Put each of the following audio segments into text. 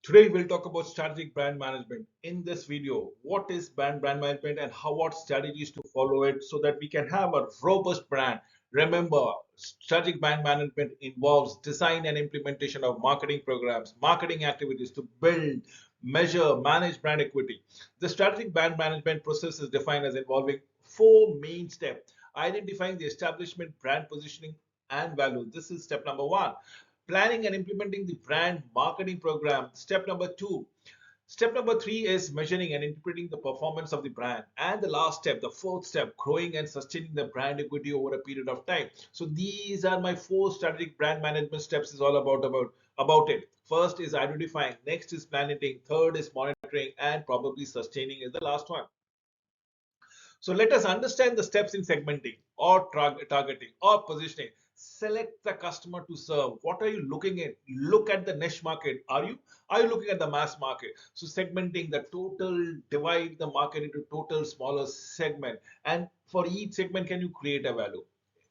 Today we'll talk about strategic brand management. In this video, what is brand management and what strategies to follow it so that we can have a robust brand. Remember, strategic brand management involves design and implementation of marketing programs, marketing activities to build, measure, manage brand equity. The strategic brand management process is defined as involving four main steps: identifying the establishment, brand positioning, and value. This is step number one. Planning and implementing the brand marketing program, step number two. Step number three is measuring and interpreting the performance of the brand. And the last step, the fourth step, growing and sustaining the brand equity over a period of time. So these are my four strategic brand management steps is all about it. First is identifying, next is planning, third is monitoring, and probably sustaining is the last one. So let us understand the steps in segmenting or targeting or positioning. Select the customer to serve. What are you looking at? Look at the niche market. Are you looking at the mass market? So segmenting the total, divide the market into total smaller segment. And for each segment, can you create a value?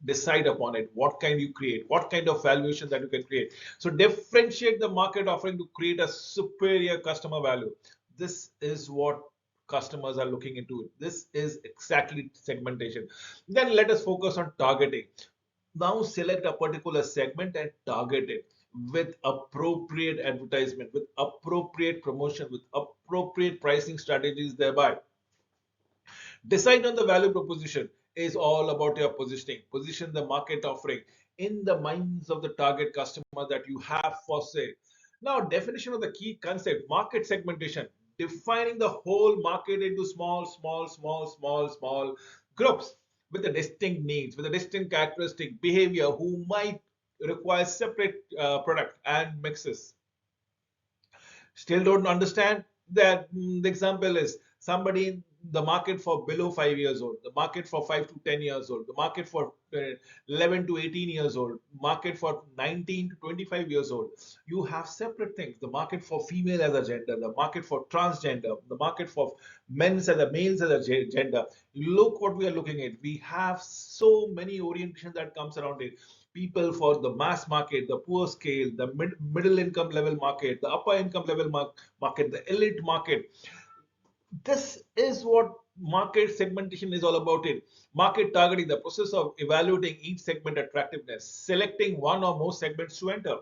Decide upon it. What can you create? What kind of valuation that you can create? So differentiate the market offering to create a superior customer value. This is what customers are looking into it. This is exactly segmentation. Then let us focus on targeting. Now select a particular segment and target it with appropriate advertisement, with appropriate promotion, with appropriate pricing strategies thereby. Decide on the value proposition is all about your positioning. Position the market offering in the minds of the target customer that you have for sale. Now, definition of the key concept, market segmentation, defining the whole market into small groups with the distinct needs, with a distinct characteristic behavior who might require separate product and mixes. Still don't understand that? The example is somebody in the market for below 5 years old, the market for 5 to 10 years old, the market for 11 to 18 years old, market for 19 to 25 years old. You have separate things: the market for female as a gender, the market for transgender, the market for men's as a males as a gender. Look what we are looking at. We have so many orientations that comes around it. People for the mass market, the poor scale, the middle income level market, the upper income level market, the elite market. This is what market segmentation is all about. It market targeting, the process of evaluating each segment attractiveness, selecting one or more segments to enter.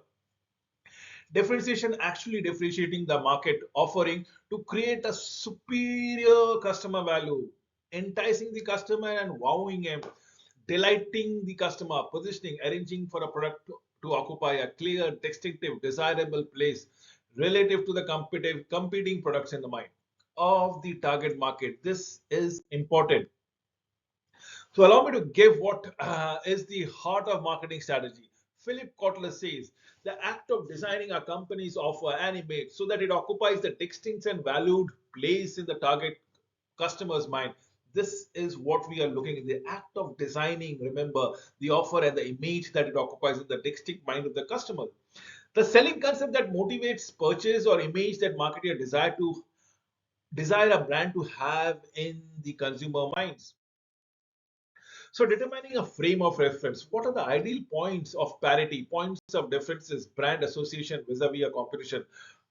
Differentiation, actually differentiating the market offering to create a superior customer value, enticing the customer and wowing him, delighting the customer, positioning, arranging for a product to occupy a clear, distinctive, desirable place relative to the competing products in the mind of the target market. This is important. So allow me to give what is the heart of marketing strategy. Philip Kotler says, the act of designing a company's offer and image so that it occupies the distinct and valued place in the target customer's mind. This is what we are looking at. The act of designing, remember, the offer and the image that it occupies in the distinct mind of the customer. The selling concept that motivates purchase or image that marketer desire a brand to have in the consumer minds. So determining a frame of reference, what are the ideal points of parity, points of differences, brand association vis-a-vis a competition?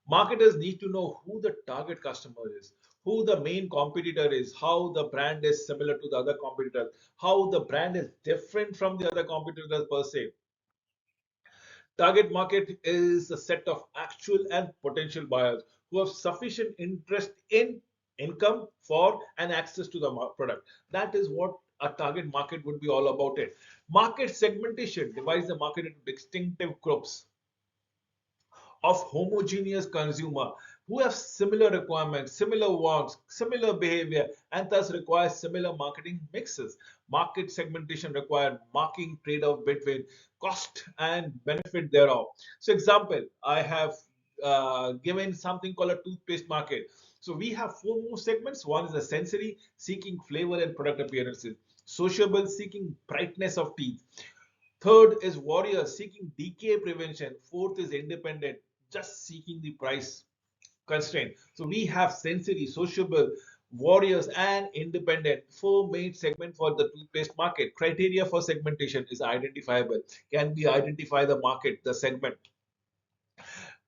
Marketers need to know who the target customer is, who the main competitor is, how the brand is similar to the other competitors, how the brand is different from the other competitors per se. Target market is a set of actual and potential buyers who have sufficient interest in income for and access to the product. That is what a target market would be all about. It market segmentation divides the market into distinctive groups of homogeneous consumer who have similar requirements, similar wants, similar behavior, and thus require similar marketing mixes. Market segmentation requires marking trade-off between cost and benefit thereof. So example, I have given something called a toothpaste market. So we have four more segments. One is the sensory, seeking flavor and product appearances. Sociable, seeking brightness of teeth. Third is warrior, seeking decay prevention. Fourth is independent, just seeking the price constraint. So we have sensory, sociable, warriors, and independent. Four main segment for the toothpaste market. Criteria for segmentation is identifiable. Can we identify the market, the segment?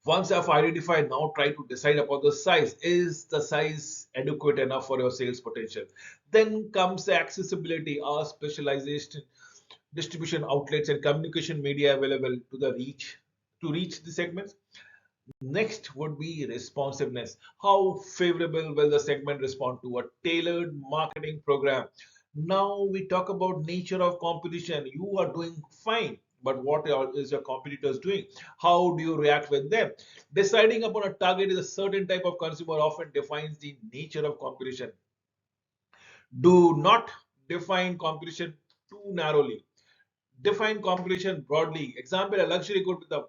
Once I've identified, now try to decide upon the size. Is the size adequate enough for your sales potential? Then comes the accessibility or specialization, distribution outlets and communication media available to reach the segments. Next would be responsiveness. How favorable will the segment respond to a tailored marketing program? Now we talk about nature of competition. You are doing fine, but is your competitors doing? How do you react with them? Deciding upon a target is a certain type of consumer often defines the nature of competition. Do not define competition too narrowly. Define competition broadly. Example, a luxury good with a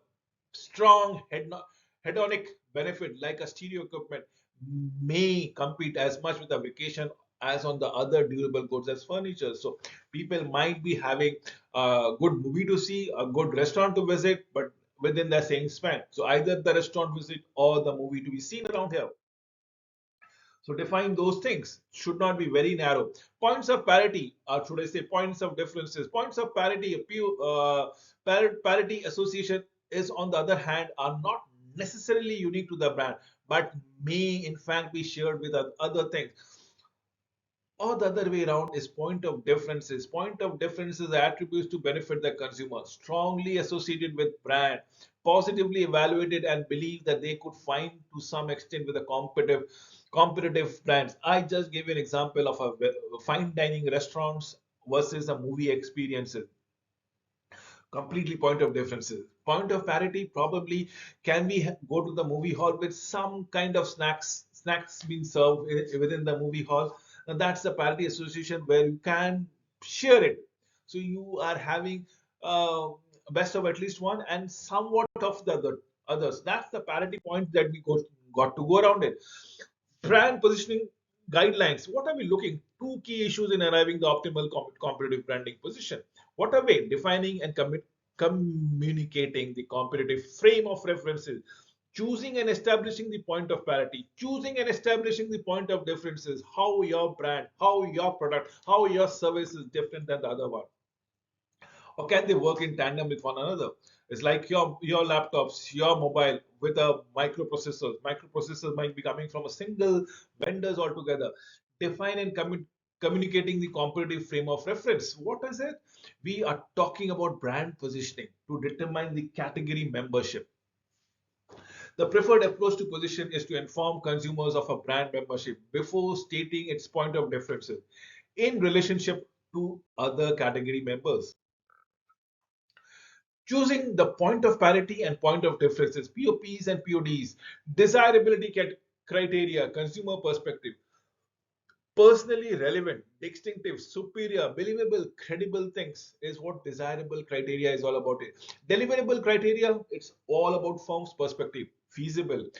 strong hedonic benefit like a stereo equipment may compete as much with a vacation as on the other durable goods as furniture. So people might be having a good movie to see, a good restaurant to visit, but within the same span. So either the restaurant visit or the movie to be seen around here. So define those things. Should not be very narrow. Points of parity, or should I say points of differences? Points of parity, parity association is on the other hand are not necessarily unique to the brand, but may in fact be shared with other things. Or the other way around is point of differences. Point of differences are attributes to benefit the consumer, strongly associated with brand, positively evaluated and believe that they could find to some extent with a competitive brands. I just gave you an example of a fine dining restaurants versus a movie experiences. Completely point of differences. Point of parity probably can we go to the movie hall with some kind of snacks being served within the movie hall. Now that's the parity association where you can share it. So you are having best of at least one and somewhat of the others. That's the parity point that we got to go around it. Brand positioning guidelines. What are we looking? Two key issues in arriving the optimal competitive branding position. What are we defining and communicating the competitive frame of references? Choosing and establishing the point of parity, choosing and establishing the point of differences, how your brand, how your product, how your service is different than the other one, or can they work in tandem with one another? It's like your laptops, your mobile with a microprocessor. Microprocessors might be coming from a single vendors altogether. Define and communicating the competitive frame of reference. What is it? We are talking about brand positioning to determine the category membership. The preferred approach to position is to inform consumers of a brand membership before stating its point of differences in relationship to other category members. Choosing the point of parity and point of differences, POPs and PODs, desirability criteria, consumer perspective, personally relevant, distinctive, superior, believable, credible things is what desirable criteria is all about. It deliverable criteria, it's all about firm's perspective. Feasible,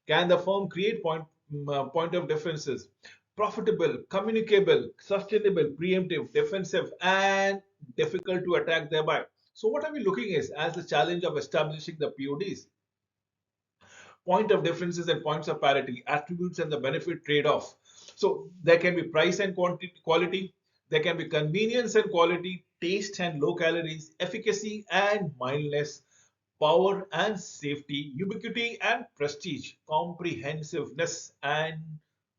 can the firm create point of differences? Profitable, communicable, sustainable, preemptive, defensive, and difficult to attack thereby. So what are we looking is as the challenge of establishing the PODs, point of differences and points of parity, attributes and the benefit trade-off. So there can be price and quality, there can be convenience and quality, taste and low calories, efficacy and mildness, power and safety, ubiquity and prestige, comprehensiveness and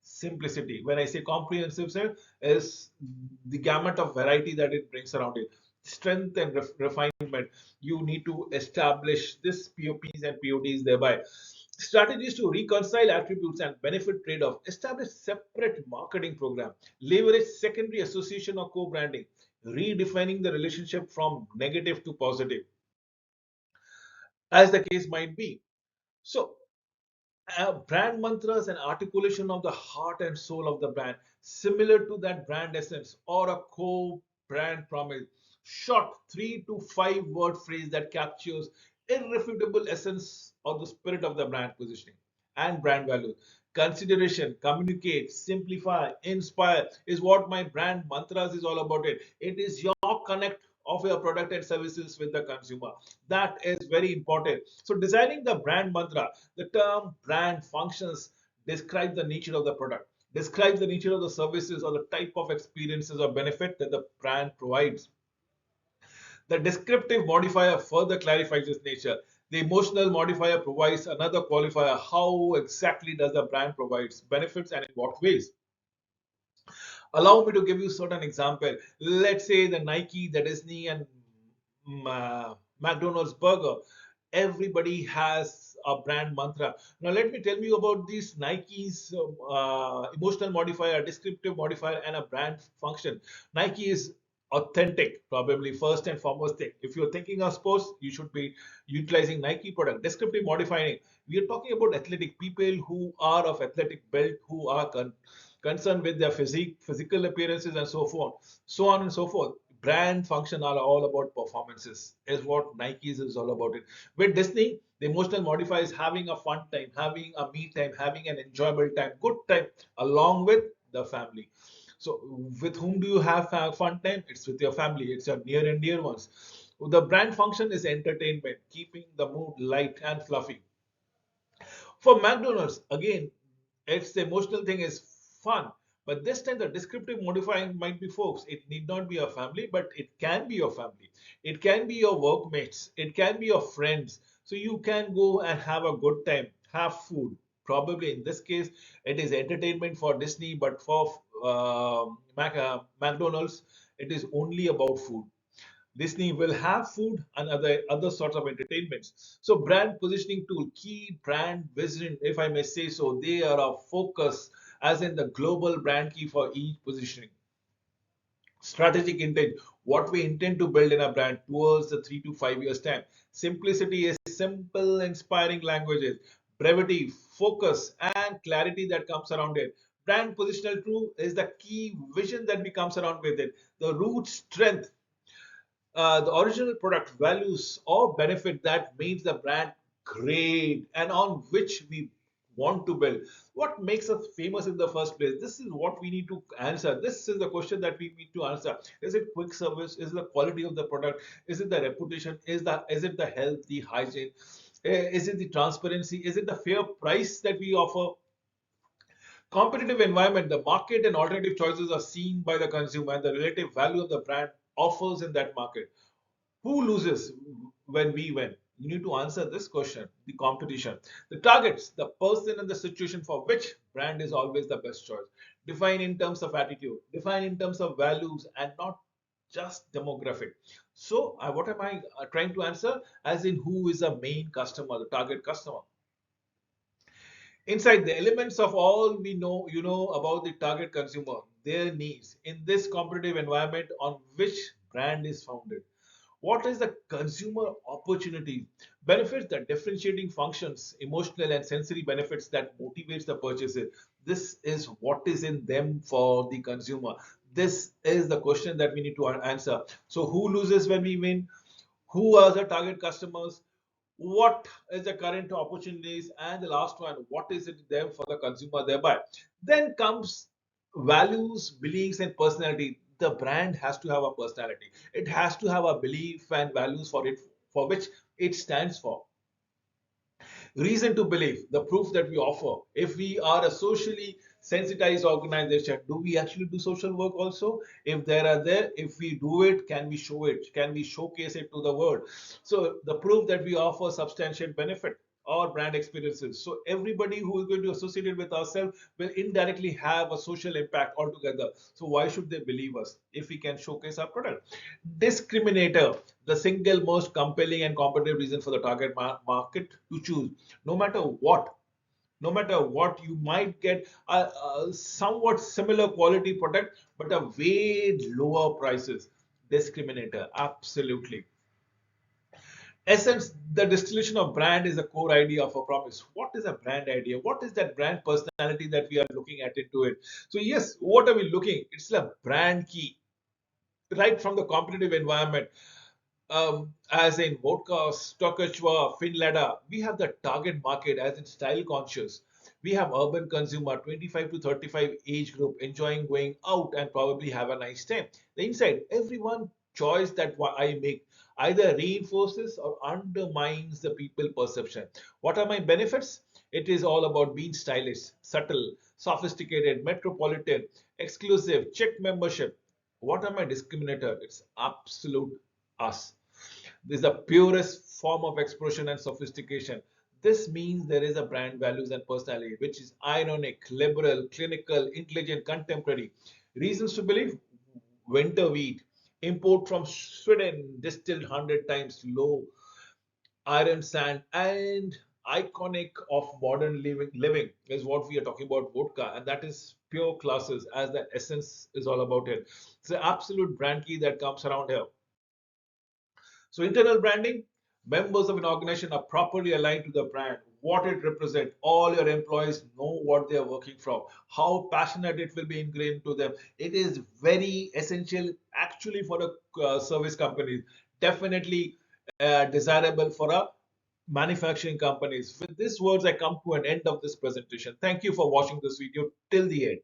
simplicity. When I say comprehensive, sir, is the gamut of variety that it brings around it. Strength and refinement. You need to establish this POPs and PODs thereby. Strategies to reconcile attributes and benefit trade-off. Establish separate marketing program. Leverage secondary association or co-branding. Redefining the relationship from negative to positive, as the case might be. So, brand mantras and articulation of the heart and soul of the brand, similar to that brand essence or a co-brand promise. Short 3 to 5 word phrase that captures irrefutable essence of the spirit of the brand positioning and brand value. Consideration, communicate, simplify, inspire is what my brand mantras is all about. It is your connect of your product and services with the consumer. That is very important. So designing the brand mantra, the term brand functions describe the nature of the product, describes the nature of the services or the type of experiences or benefit that the brand provides. The descriptive modifier further clarifies its nature. The emotional modifier provides another qualifier. How exactly does the brand provides benefits and in what ways? Allow me to give you certain example. Let's say the Nike, the Disney, and McDonald's burger. Everybody has a brand mantra. Now, let me tell you about these Nike's emotional modifier, descriptive modifier, and a brand function. Nike is authentic, probably first and foremost thing. If you're thinking of sports, you should be utilizing Nike product. Descriptive modifying. We are talking about athletic people who are of athletic build, who are concerned with their physical appearances, and so on and so forth. Brand function are all about performances, is what Nike's is all about it. With Disney, the emotional modifier is having a fun time, having a me time, having an enjoyable time, good time, along with the family. So, with whom do you have fun time? It's with your family. It's your near and dear ones. The brand function is entertainment, keeping the mood light and fluffy. For McDonald's, again, its the emotional thing is fun, but this time the descriptive modifying might be folks. It need not be a family, but it can be your family. It can be your workmates. It can be your friends. So you can go and have a good time, have food. Probably in this case, it is entertainment for Disney, but for McDonald's, it is only about food. Disney will have food and other sorts of entertainments. So brand positioning tool, key brand vision, if I may say so, they are a focus as in the global brand key for each positioning. Strategic intent, what we intend to build in a brand towards the 3 to 5 years time. Simplicity is simple, inspiring languages. Brevity, focus, and clarity that comes around it. Brand positional tool is the key vision that becomes around with it. The root strength, the original product values or benefit that makes the brand great and on which we want to build. What makes us famous in the first place? This is what we need to answer. This is the question that we need to answer. Is it quick service? Is it the quality of the product? Is it the reputation? Is it the health, the hygiene? Is it the transparency? Is it the fair price that we offer? Competitive environment, the market and alternative choices are seen by the consumer and the relative value of the brand offers in that market. Who loses when we win? You need to answer this question. The competition, the targets, the person and the situation for which brand is always the best choice. Define in terms of attitude, define in terms of values, and not just demographic. So, what am I trying to answer? As in, who is the main customer, the target customer? Inside the elements of all we know, about the target consumer, their needs in this competitive environment on which brand is founded. What is the consumer opportunity? Benefits, the differentiating functions, emotional and sensory benefits that motivates the purchaser. This is what is in them for the consumer. This is the question that we need to answer. So who loses when we win? Who are the target customers? What is the current opportunities? And the last one, what is it there for the consumer thereby? Then comes values, beliefs, and personality. The brand has to have a personality. It has to have a belief and values for it, for which it stands for. Reason to believe, the proof that we offer. If we are a socially sensitized organization, do we actually do social work also? If if we do it, can we show it? Can we showcase it to the world? So the proof that we offer substantial benefit or brand experiences. So everybody who is going to associate it with ourselves will indirectly have a social impact altogether. So why should they believe us if we can showcase our product? Discriminator, the single most compelling and competitive reason for the target market to choose. No matter what, no matter what, you might get a somewhat similar quality product, but a way lower prices. Discriminator, absolutely. Essence, the distillation of brand is a core idea of a promise. What is a brand idea? What is that brand personality that we are looking at into it? So yes, what are we looking? It's a brand key right from the competitive environment. As in vodka, Stokachwa, Finlada, we have the target market as in style conscious. We have urban consumer 25 to 35 age group enjoying going out and probably have a nice time. The inside, everyone choice that I make either reinforces or undermines the people perception. What are my benefits? It is all about being stylish, subtle, sophisticated, metropolitan, exclusive, check membership. What are my discriminator? It's absolute us. This is the purest form of expression and sophistication. This means there is a brand values and personality, which is ironic, liberal, clinical, intelligent, contemporary. Reasons to believe: winter wheat, import from Sweden, distilled 100 times low iron sand, and iconic of modern living is what we are talking about, vodka, and that is pure classes, as the essence is all about it. It's the absolute brand key that comes around here. So internal branding: members of an organization are properly aligned to the brand, what it represents. All your employees know what they are working from, how passionate it will be ingrained to them. It is very essential actually for a service company. Definitely desirable for a manufacturing companies. With these words, I come to an end of this presentation. Thank you for watching this video till the end.